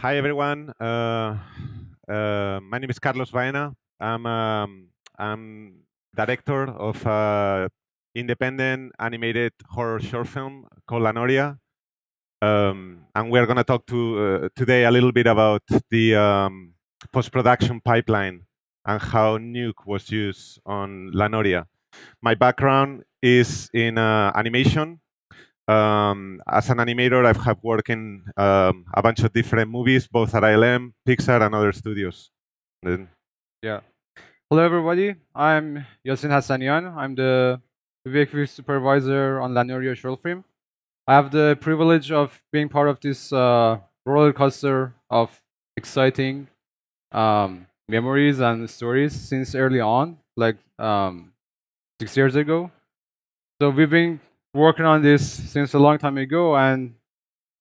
Hi, everyone. My name is Carlos Baena. I'm director of independent animated horror short film called Noria. And we're going to talk today a little bit about the post-production pipeline and how Nuke was used on Noria. My background is in animation. As an animator, I've had worked in a bunch of different movies, both at ILM, Pixar, and other studios. Then, Yeah. Hello, everybody. I'm Yasin Hasanian. I'm the VFX supervisor on Noria short film. I have the privilege of being part of this roller coaster of exciting memories and stories since early on, like 6 years ago. So we've been working on this since a long time ago, and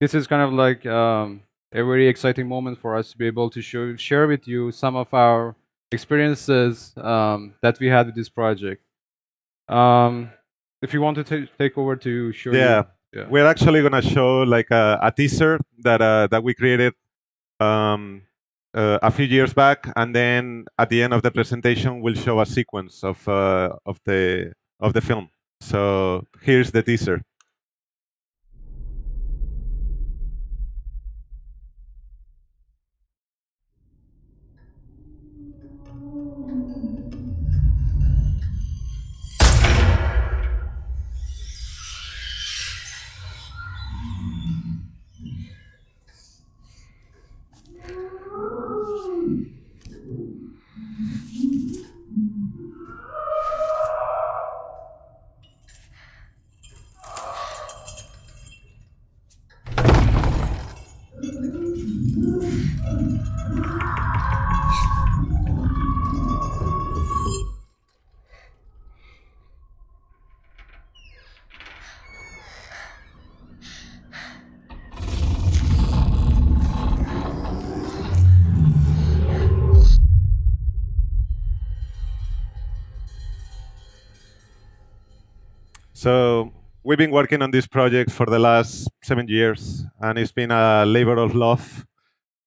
this is kind of like a very exciting moment for us to be able to share with you some of our experiences that we had with this project. Um, if you want to take over to show yeah, you, yeah. we're actually going to show like a teaser that we created a few years back, and then at the end of the presentation, we'll show a sequence of the film. So here's the teaser. So we've been working on this project for the last 7 years, and it's been a labor of love,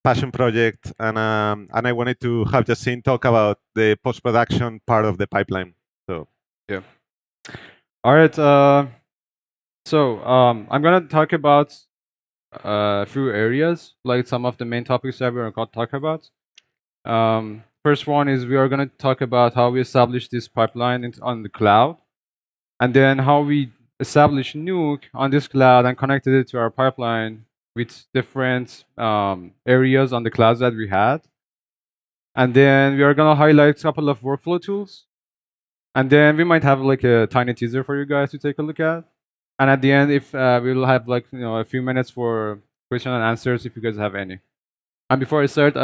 passion project, and I wanted to have Yasin talk about the post-production part of the pipeline. So Yeah. All right. I'm gonna talk about a few areas, like some of the main topics that we're gonna talk about. First one is we are gonna talk about how we establish this pipeline on the cloud, and then how we establish Nuke on this cloud and connected it to our pipeline with different areas on the clouds that we had. And then we are gonna highlight a couple of workflow tools. And then we might have like a tiny teaser for you guys to take a look at. And at the end, if we'll have like a few minutes for question and answers if you guys have any. And before I start,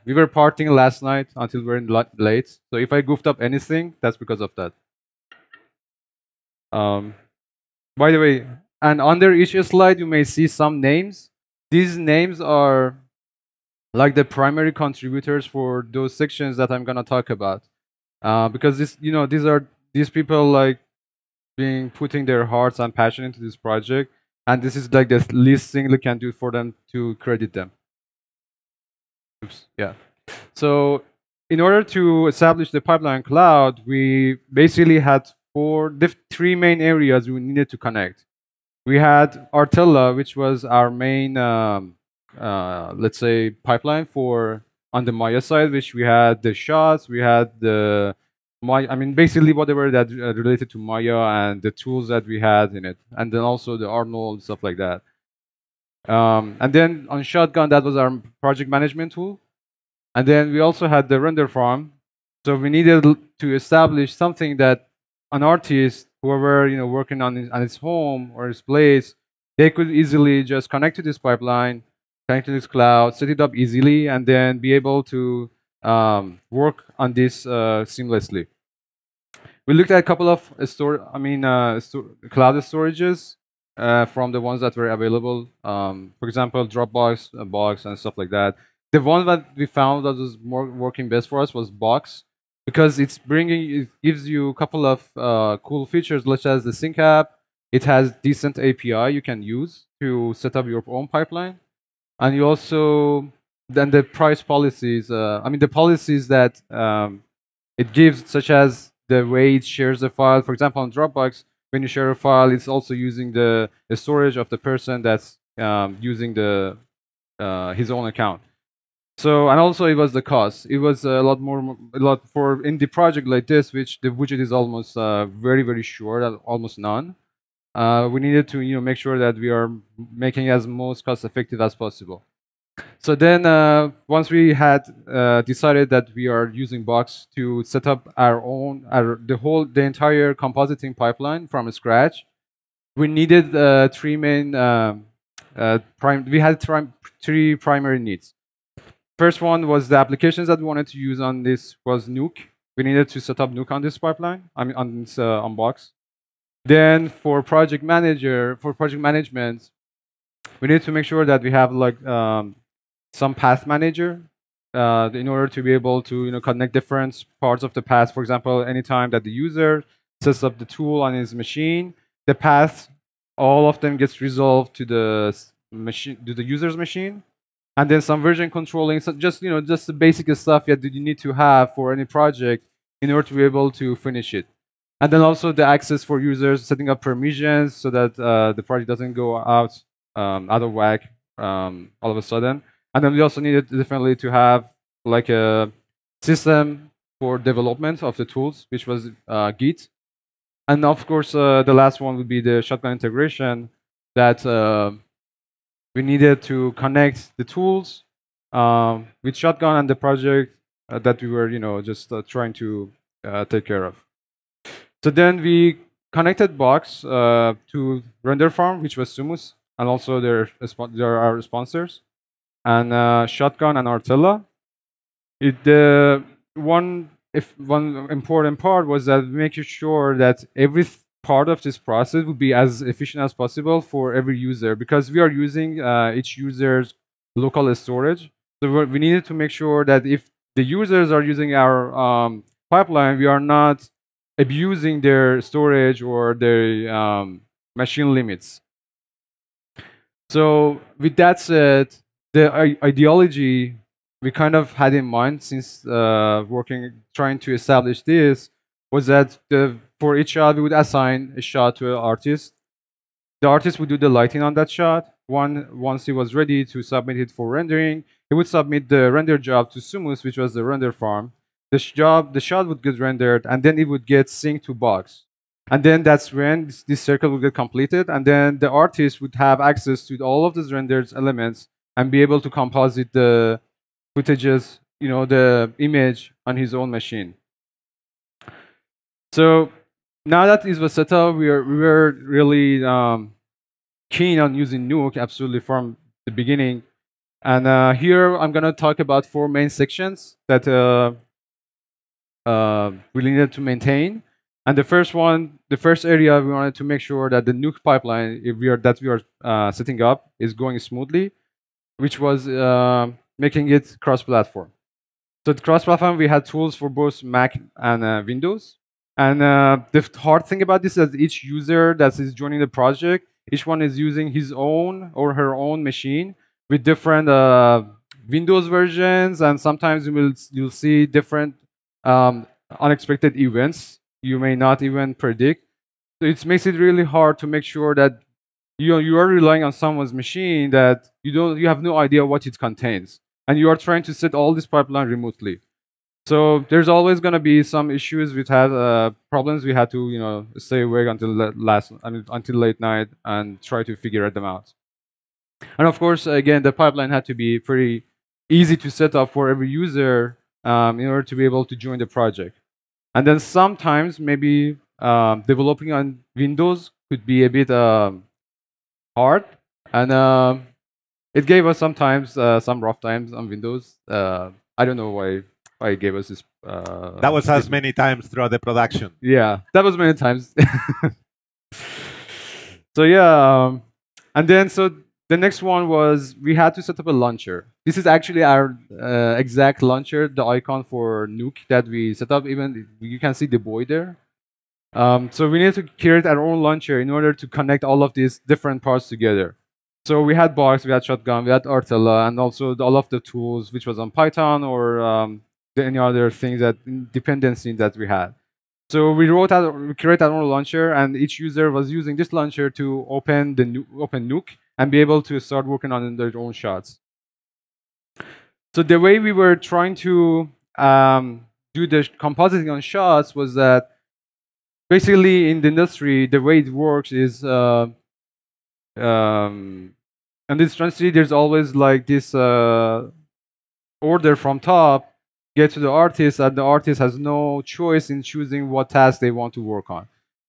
we were partying last night until we're late. So if I goofed up anything, that's because of that. By the way, and under each slide, you may see some names. These names are like the primary contributors for those sections that I'm gonna talk about. Because these people like being putting their hearts and passion into this project, and this is like the least thing we can do for them to credit them. Oops, yeah. So in order to establish the pipeline cloud, we basically had three main areas we needed to connect. We had Artella, which was our main, let's say, pipeline for on the Maya side, which we had the shots, we had the Maya. I mean, basically whatever that related to Maya and the tools that we had in it, and then also the Arnold stuff like that. And then on Shotgun, that was our project management tool. And then we also had the render farm. So we needed to establish something that an artist, whoever working on his home or his place, they could easily just connect to this pipeline, connect to this cloud, set it up easily, and then be able to work on this seamlessly. We looked at a couple of cloud storages from the ones that were available. For example, Dropbox, Box, and stuff like that. The one that we found that was more working best for us was Box, because it gives you a couple of cool features, such as the sync app. It has decent API you can use to set up your own pipeline, and you also then the price policies, I mean the policies that it gives, such as the way it shares the file. For example, on Dropbox, when you share a file, it's also using the storage of the person that's using the his own account. So, and also it was the cost. It was a lot for in the project like this, which the widget is almost very short, almost none. We needed to make sure that we are making it as most cost effective as possible. So then once we had decided that we are using Box to set up our own, the entire compositing pipeline from scratch, we needed three main, we had three primary needs. First one was the applications that we wanted to use on this was Nuke. We needed to set up Nuke on this pipeline, I mean on this on Box. Then for project management, we need to make sure that we have like some path manager in order to be able to connect different parts of the path. For example, anytime that the user sets up the tool on his machine, the path, all of them gets resolved to the machine, to the user's machine, and then some version controlling. So just just the basic stuff that you need to have for any project in order to be able to finish it. And then also the access for users, setting up permissions so that the project doesn't go out of whack all of a sudden. And then we also needed definitely to have like a system for development of the tools, which was Git. And of course, the last one would be the shotgun integration that we needed to connect the tools with shotgun and the project that we were just trying to take care of. So then we connected Box to Render Farm, which was Sumus, and also there are our sponsors, and Shotgun and Artella. One important part was that making sure that every part of this process would be as efficient as possible for every user, because we are using each user's local storage. So we needed to make sure that if the users are using our pipeline, we are not abusing their storage or their machine limits. So with that said, the ideology we kind of had in mind since trying to establish this was that for each shot we would assign a shot to an artist. The artist would do the lighting on that shot. Once he was ready to submit it for rendering, he would submit the render job to Sumus, which was the render farm. The shot would get rendered, and then it would get synced to Box. And then that's when this circle would get completed, and then the artist would have access to all of these rendered elements and be able to composite the footages, the image on his own machine. So now that this was set up, we were really keen on using Nuke absolutely from the beginning. And here I'm going to talk about 4 main sections that we needed to maintain. And the first area, we wanted to make sure that the Nuke pipeline we are setting up is going smoothly, which was making it cross-platform. So the cross-platform, we had tools for both Mac and Windows. And the hard thing about this is that each user that is joining the project, each one is using his own or her own machine with different Windows versions, and sometimes you'll see different unexpected events you may not even predict. So it makes it really hard to make sure that you are relying on someone's machine that you have no idea what it contains, and you are trying to set all this pipeline remotely. So there's always going to be some issues. We had problems. We had to stay awake until late night and try to figure them out. And of course, again, the pipeline had to be pretty easy to set up for every user in order to be able to join the project. And then sometimes maybe developing on Windows could be a bit hard, and it gave us sometimes some rough times on Windows. I don't know why it gave us this. That was as many times throughout the production. Yeah, that was many times. So yeah, and then so the next one was we had to set up a launcher. This is actually our exact launcher, the icon for Nuke that we set up. Even you can see the boy there. So we need to create our own launcher in order to connect all of these different parts together. So we had box, we had shotgun, we had Artella, and also all of the tools which was on Python or any other things that dependency that we had. So we created our own launcher, and each user was using this launcher to open open Nuke and be able to start working on their own shots. So the way we were trying to do the compositing on shots was that basically in the industry, the way it works is in this industry, there's always like this order from top, get to the artist, and the artist has no choice in choosing what task they want to work on.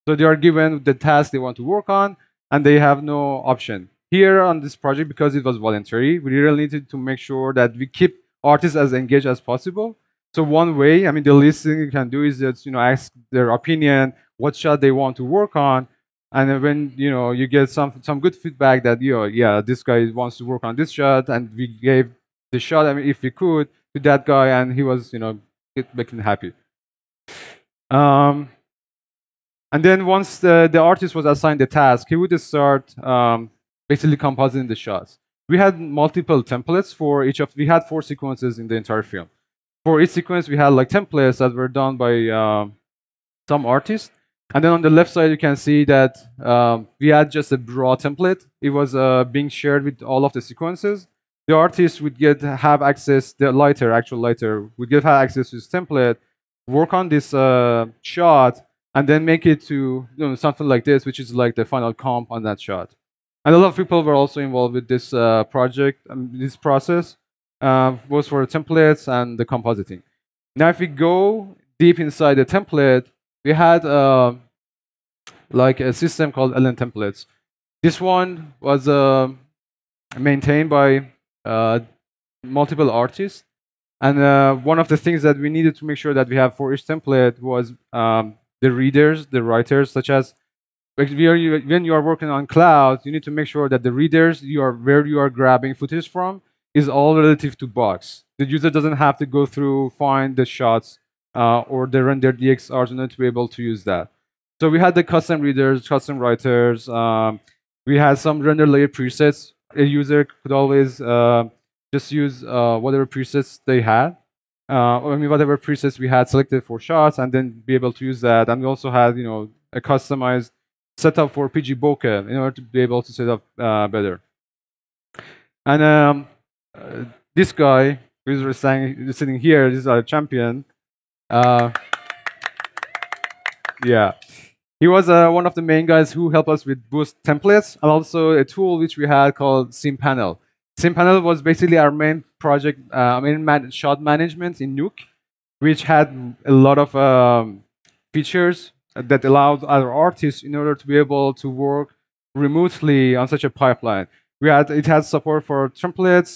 So they are given the task they want to work on, and they have no option. Here on this project, because it was voluntary, we really needed to make sure that we keep artists as engaged as possible. So one way, I mean, the least thing you can do is just ask their opinion, what shot they want to work on, and when you get some good feedback that yeah, this guy wants to work on this shot, and we gave the shot, I mean, if we could, to that guy, and he was making happy. And then once the artist was assigned the task, he would start basically compositing the shots. We had multiple templates for each of. We had 4 sequences in the entire film. For each sequence, we had like templates that were done by some artists. And then on the left side, you can see that we had just a raw template. It was being shared with all of the sequences. The artist would have access, the actual lighter, would have access to this template, work on this shot, and then make it to something like this, which is like the final comp on that shot. And a lot of people were also involved with this project, this process, both for the templates and the compositing. Now, if we go deep inside the template, we had like a system called LN templates. This one was maintained by multiple artists. And one of the things that we needed to make sure that we have for each template was the readers, the writers, such as when you are working on cloud, you need to make sure that the readers where you are grabbing footage from is all relative to box. The user doesn't have to go through, find the shots, or the render DXRs in order to be able to use that. So we had the custom readers, custom writers. We had some render layer presets. A user could always just use whatever presets they had. I mean, whatever presets we had selected for shots, and then be able to use that. And we also had, a customized setup for PG bokeh in order to be able to set up better. And this guy who's sitting here, this is our champion. Yeah, he was one of the main guys who helped us with Boost templates, and also a tool which we had called Scene Panel. Scene Panel was basically our main project, shot management in Nuke, which had a lot of features that allowed other artists in order to be able to work remotely on such a pipeline. It had support for templates,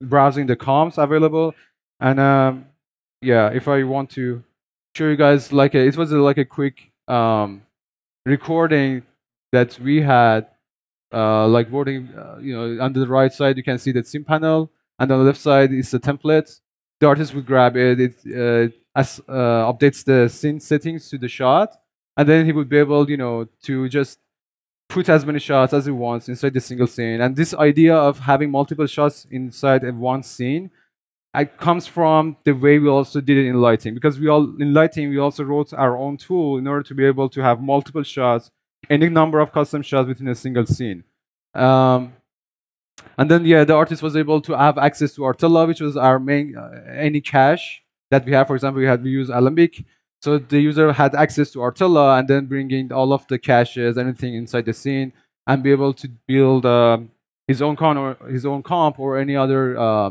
browsing the comps available, and yeah, if I want to show you guys, it was like a quick recording that we had, like voting. On the right side you can see the scene panel, and on the left side is the template. The artist would grab it. It updates the scene settings to the shot, and then he would be able, to just put as many shots as he wants inside the single scene. And this idea of having multiple shots inside one scene, it comes from the way we also did it in lighting, because in lighting we also wrote our own tool in order to be able to have multiple shots, any number of custom shots within a single scene. And then the artist was able to have access to Artella, which was our main any cache that we have. For example, we use Alembic, so the user had access to Artella and then bringing all of the caches, anything inside the scene, and be able to build his own comp or any other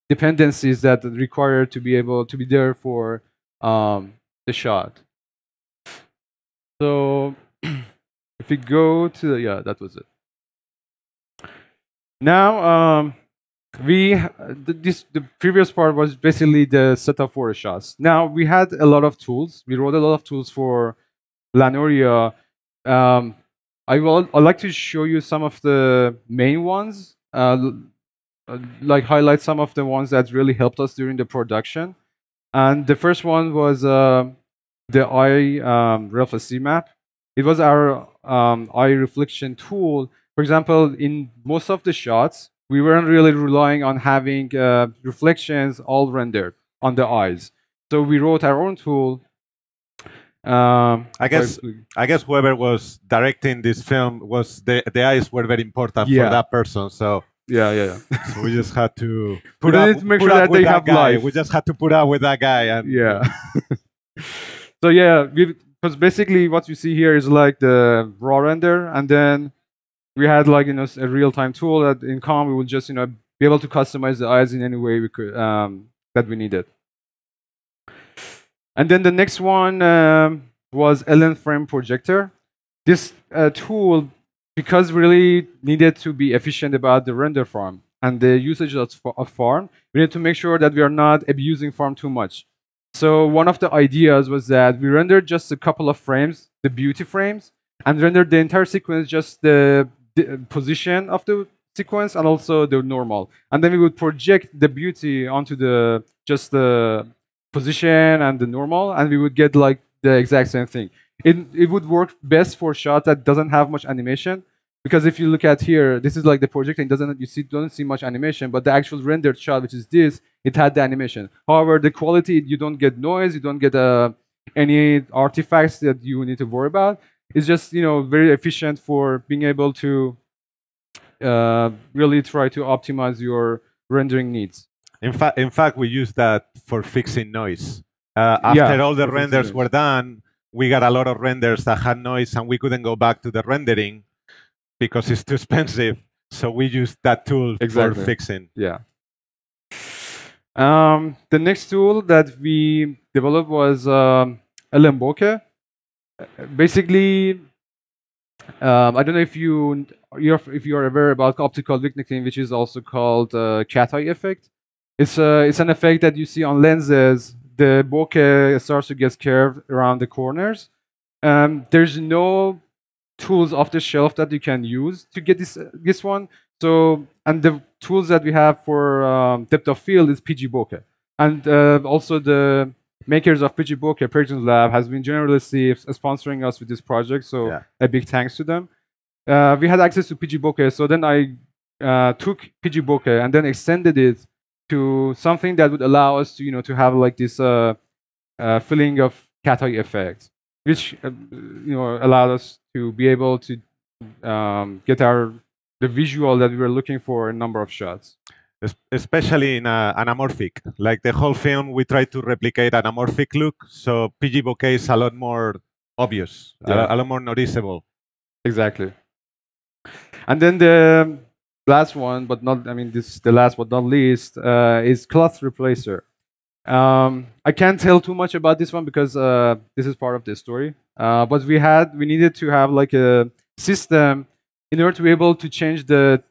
dependencies that are required to be able to be there for the shot. So if we go to that was it. Now the previous part was basically the setup for the shots. Now we had a lot of tools. We wrote a lot of tools for Noria. I'd like to show you some of the main ones. Like highlight some of the ones that really helped us during the production. And the first one was the eye reflex map. It was our eye reflection tool For example, in most of the shots, we weren't really relying on having reflections all rendered on the eyes. So we wrote our own tool. I guess whoever was directing this film was the eyes were very important for that person. So yeah. So we just had to put up with that guy. We just had to put up with that guy. And, yeah. So yeah, because basically what you see here is like the raw render, and then we had like a real-time tool that in COM we would just be able to customize the eyes in any way we could that we needed. And then the next one was LN Frame Projector. This tool, because really needed to be efficient about the render farm and the usage of farm, we need to make sure that we are not abusing farm too much. So one of the ideas was that we rendered just a couple of frames, the beauty frames, and rendered the entire sequence just the position of the sequence and also the normal. And then we would project the beauty onto just the position and the normal, and we would get like the exact same thing. It would work best for shots that doesn't have much animation, because if you look at here, this is like the projector, don't see much animation, but the actual rendered shot, which is this, it had the animation. However, the quality, you don't get noise, you don't get any artifacts that you need to worry about. It's just very efficient for being able to really try to optimize your rendering needs. In fact, we use that for fixing noise. After all the renders were done, we got a lot of renders that had noise, and we couldn't go back to the rendering because it's too expensive. So we used that tool for fixing. Yeah. The next tool that we developed was Limbo Key. Basically, I don't know if you're aware about optical vignetting, which is also called cat eye effect. It's an effect that you see on lenses. The bokeh starts to get curved around the corners. There's no tools off the shelf that you can use to get this one. So, and the tools that we have for depth of field is PG bokeh, and also the makers of PG bokeh, Perkins Lab, has been generously sponsoring us with this project. So a big thanks to them. We had access to PG bokeh, so then I took PG bokeh and then extended it to something that would allow us to to have like this feeling of cat eye effect, which allowed us to be able to get the visual that we were looking for in a number of shots. Especially in anamorphic. Like the whole film, we try to replicate an anamorphic look, so PG bokeh is a lot more obvious, a lot more noticeable. Exactly. And then the last one, but not, the last but not least, is cloth replacer. I can't tell too much about this one because this is part of the story. But we needed to have like a system in order to be able to change the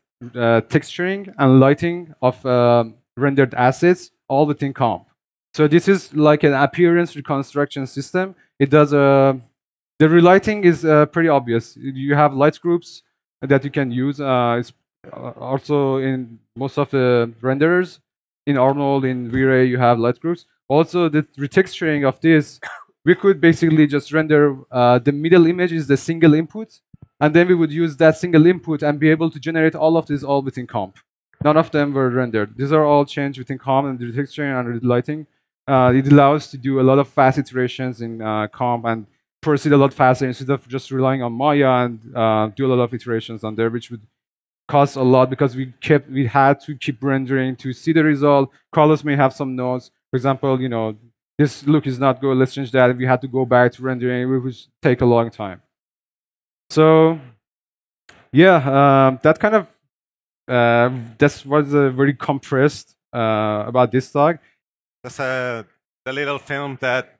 texturing and lighting of rendered assets all within comp. So this is like an appearance reconstruction system. It does the relighting is pretty obvious. You have light groups that you can use. It's also in most of the renderers. In Arnold, in V-Ray, you have light groups. Also, the retexturing of this, we could basically just render the middle image is the single input, and then we would use that single input and be able to generate all of this all within comp. None of them were rendered. These are all changed within comp, and the retexturing and relighting. It allows us to do a lot of fast iterations in comp and proceed a lot faster instead of just relying on Maya and do a lot of iterations on there, which would cost a lot because we had to keep rendering to see the result. Colors may have some nodes. For example, this look is not good, let's change that. We had to go back to rendering, which would take a long time. So yeah, that kind of that was very compressed about this talk. That's the little film that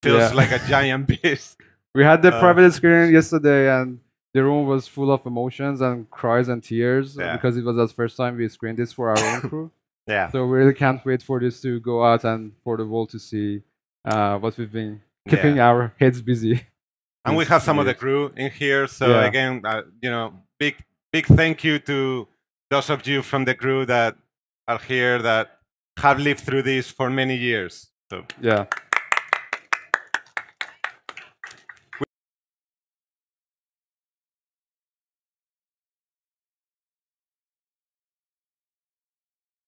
feels like a giant beast. We had the private screening yesterday, and the room was full of emotions and cries and tears because it was the first time we screened this for our own crew. So we really can't wait for this to go out and for the world to see what we've been keeping our heads busy. And we have some of the crew in here. So again, big thank you to those of you from the crew that are here that have lived through this for many years. So yeah.